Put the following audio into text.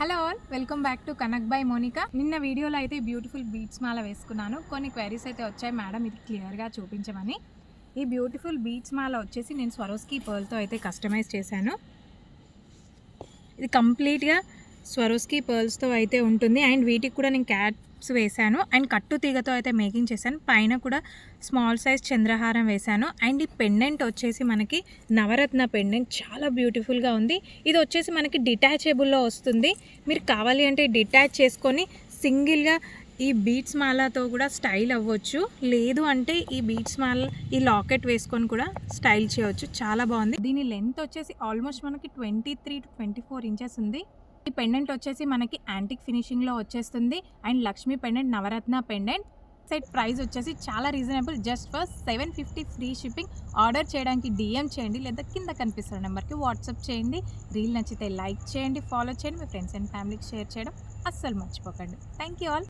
Hello all, welcome back to Kanak by Monika. నిన్న వీడియోలో అయితే బ్యూటిఫుల్ బీట్స్ మాల వేసుకున్నాను. కొన్ని క్వైరీస్ అయితే వచ్చాయి, మేడం ఇది క్లియర్గా చూపించమని. ఈ బ్యూటిఫుల్ బీట్స్ మాల వచ్చేసి నేను స్వరోస్కీ పర్ల్తో అయితే కస్టమైజ్ చేశాను. ఇది కంప్లీట్గా స్వరోస్కీ పర్ల్స్తో అయితే ఉంటుంది. అండ్ వీటికి కూడా నేను క్యాప్స్ వేశాను అండ్ కట్టు తీగతో అయితే మేకింగ్ చేశాను. పైన కూడా స్మాల్ సైజ్ చంద్రహారం వేశాను. అండ్ ఈ పెండెంట్ వచ్చేసి మనకి నవరత్న పెండెంట్ చాలా బ్యూటిఫుల్గా ఉంది. ఇది వచ్చేసి మనకి డిటాచబుల్లో వస్తుంది. మీరు కావాలి అంటే డిటాచ్ చేసుకొని సింగిల్గా ఈ బీట్స్ మాలతో కూడా స్టైల్ అవ్వచ్చు. లేదు అంటే ఈ బీట్స్ మాల ఈ లాకెట్ వేసుకొని కూడా స్టైల్ చేయవచ్చు. చాలా బాగుంది. దీని లెంత్ వచ్చేసి ఆల్మోస్ట్ మనకి 23 to 24 ఇంచెస్ ఉంది. ఈ పెండెంట్ వచ్చేసి మనకి యాంటిక్ ఫినిషింగ్లో వచ్చేస్తుంది. And Lakshmi pendant, Navaratna pendant. Set price వచ్చేసి చాలా reasonable, just for 750 free shipping. Order చేయడానికి DM చేయండి లేదా కింద కనిపిస్తున్న నెంబర్కి వాట్సాప్ చేయండి. రీల్ నచ్చితే లైక్ చేయండి, ఫాలో చేయండి, మీ ఫ్రెండ్స్ అండ్ ఫ్యామిలీకి షేర్ చేయడం అస్సలు మర్చిపోకండి. Thank you all.